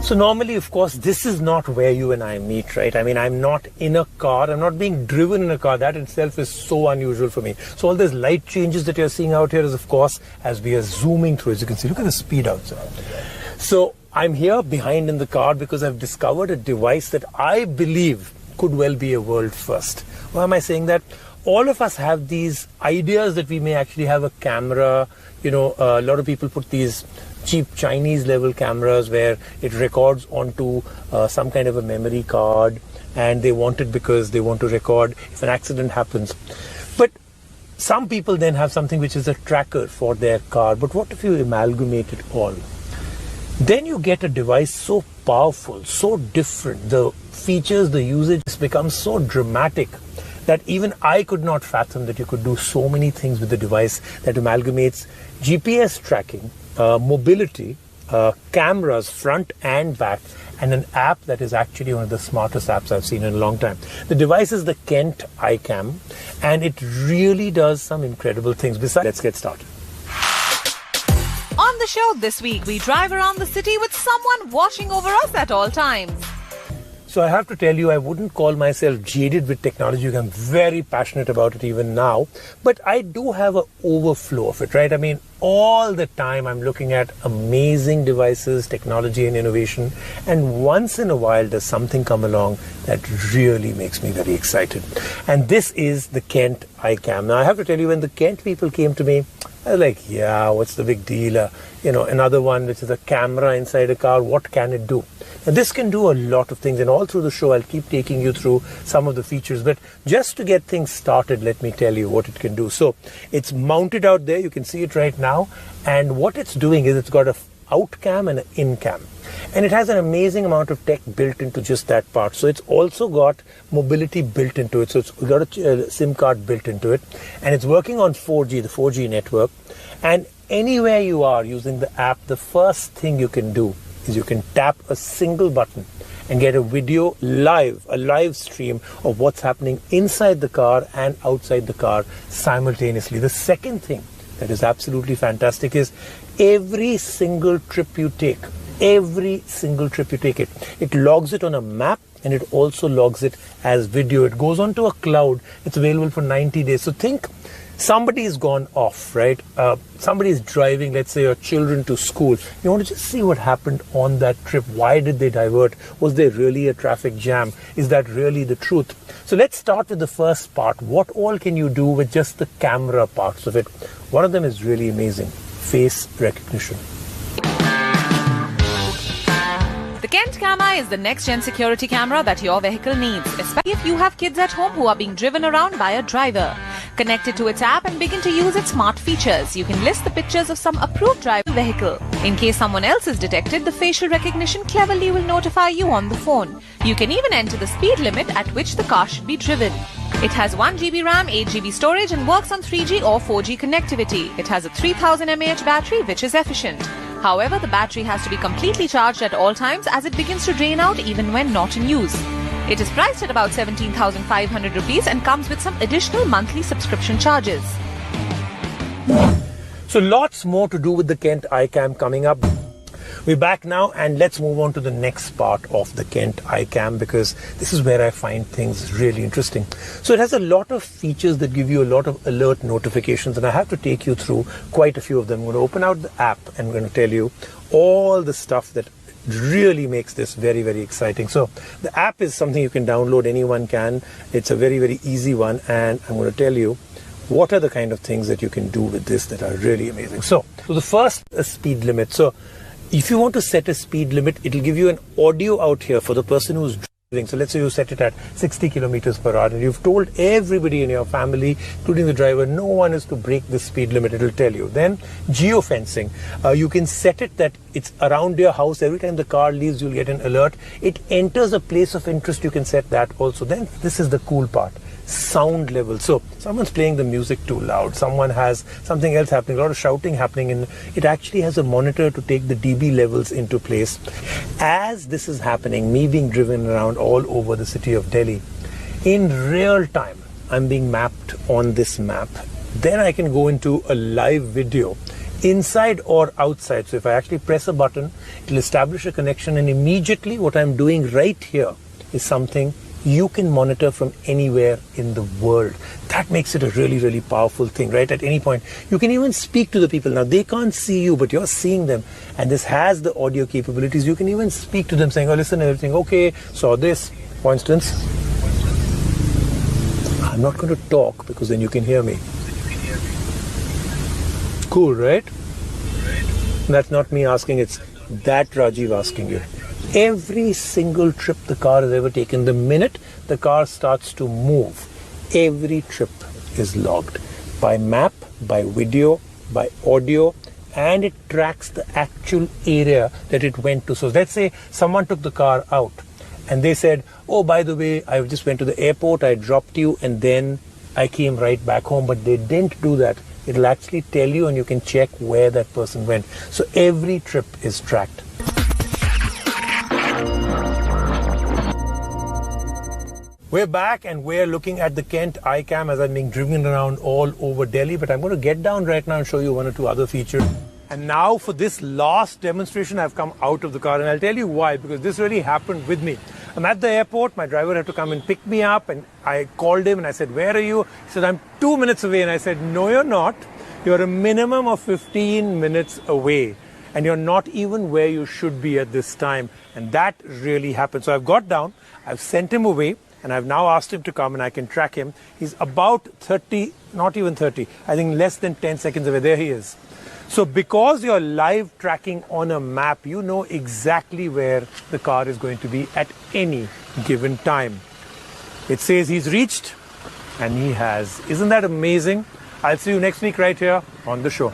So normally, of course, this is not where you and I meet, right? I mean, I'm not in a car. I'm not being driven in a car. That itself is so unusual for me. So all these light changes that you're seeing out here is, of course, as we are zooming through, as you can see, look at the speed outside. So I'm here behind in the car because I've discovered a device that I believe could well be a world first. Why am I saying that? All of us have these ideas that we may actually have a camera. You know, a lot of people put these cheap Chinese level cameras where it records onto some kind of a memory card, and they want it because they want to record if an accident happens. But some people then have something which is a tracker for their car. But what if you amalgamate it all? Then you get a device so powerful, so different. The features, the usage becomes so dramatic that even I could not fathom that you could do so many things with the device that amalgamates GPS tracking, mobility, cameras front and back, and an app that is actually one of the smartest apps I've seen in a long time. The device is the Kent iCam, and it really does some incredible things. Besides, let's get started. On the show this week, we drive around the city with someone watching over us at all times. So I have to tell you, I wouldn't call myself jaded with technology. I'm very passionate about it even now. But I do have an overflow of it, right? I mean, all the time I'm looking at amazing devices, technology and innovation. And once in a while, does something come along that really makes me very excited. And this is the Kent iCam. Now, I have to tell you, when the Kent people came to me, I was like, yeah, what's the big deal? You know, another one which is a camera inside a car. What can it do? Now, this can do a lot of things, and all through the show I'll keep taking you through some of the features. But just to get things started, let me tell you what it can do. So it's mounted out there. You can see it right now. And what it's doing is it's got a out cam and an in cam. And it has an amazing amount of tech built into just that part. So it's also got mobility built into it. So it's got a SIM card built into it. And it's working on 4G, the 4G network. And anywhere you are using the app, the first thing you can do is you can tap a single button and get a video live, a live stream of what's happening inside the car and outside the car simultaneously. The second thing that is absolutely fantastic is every single trip you take, it logs it on a map, and it also logs it as video. It goes onto a cloud. It's available for 90 days. So think somebody's gone off, right? Somebody's driving, let's say, your children to school. You want to just see what happened on that trip. Why did they divert? Was there really a traffic jam? Is that really the truth? So let's start with the first part. What all can you do with just the camera parts of it? One of them is really amazing. Face recognition. The Kent Camera is the next-gen security camera that your vehicle needs, especially if you have kids at home who are being driven around by a driver. Connect it to its app and begin to use its smart features. You can list the pictures of some approved driver vehicle. In case someone else is detected, the facial recognition cleverly will notify you on the phone. You can even enter the speed limit at which the car should be driven. It has 1 GB RAM, 8 GB storage and works on 3G or 4G connectivity. It has a 3000 mAh battery, which is efficient. However, the battery has to be completely charged at all times as it begins to drain out even when not in use. It is priced at about 17,500 rupees and comes with some additional monthly subscription charges. So lots more to do with the Kent iCam coming up. We're back now, and let's move on to the next part of the Kent iCam, because this is where I find things really interesting. So it has a lot of features that give you a lot of alert notifications, and I have to take you through quite a few of them. I'm going to open out the app and I'm going to tell you all the stuff that really makes this very, very exciting. So the app is something you can download, anyone can. It's a very, very easy one, and I'm going to tell you what are the kind of things that you can do with this that are really amazing. So the first speed limit. So if you want to set a speed limit, it'll give you an audio out here for the person who's driving. So let's say you set it at 60 kilometers per hour and you've told everybody in your family, including the driver, no one is to break the speed limit. It'll tell you. Then geofencing. You can set it that it's around your house. Every time the car leaves, you'll get an alert. It enters a place of interest. You can set that also. Then this is the cool part. Sound level. So someone's playing the music too loud, someone has something else happening, a lot of shouting happening, and it actually has a monitor to take the dB levels into place. As this is happening, me being driven around all over the city of Delhi, in real time, I'm being mapped on this map. Then I can go into a live video inside or outside. So if I actually press a button, it'll establish a connection, and immediately what I'm doing right here is something you can monitor from anywhere in the world. That makes it a really, really powerful thing, right? At any point, you can even speak to the people. Now, they can't see you, but you're seeing them. And this has the audio capabilities. You can even speak to them saying, oh, listen, everything, okay, saw this. For instance, I'm not going to talk because then you can hear me. Cool, right? That's not me asking, it's that Rajiv asking you. Every single trip the car has ever taken, the minute the car starts to move, every trip is logged by map, by video, by audio, and it tracks the actual area that it went to. So let's say someone took the car out and they said, oh, by the way, I just went to the airport, I dropped you, and then I came right back home. But they didn't do that. It'll actually tell you, and you can check where that person went. So every trip is tracked. We're back and we're looking at the Kent iCam as I'm being driven around all over Delhi, but I'm going to get down right now and show you one or two other features. And now for this last demonstration, I've come out of the car, and I'll tell you why, because this really happened with me. I'm at the airport, my driver had to come and pick me up, and I called him and I said, where are you? He said, I'm 2 minutes away. And I said, no, you're not. You're a minimum of 15 minutes away, and you're not even where you should be at this time. And that really happened. So I've got down, I've sent him away, and I've now asked him to come and I can track him. He's about 30, not even 30, I think less than 10 seconds away. There he is. So because you're live tracking on a map, you know exactly where the car is going to be at any given time. It says he's reached, and he has. Isn't that amazing? I'll see you next week right here on the show.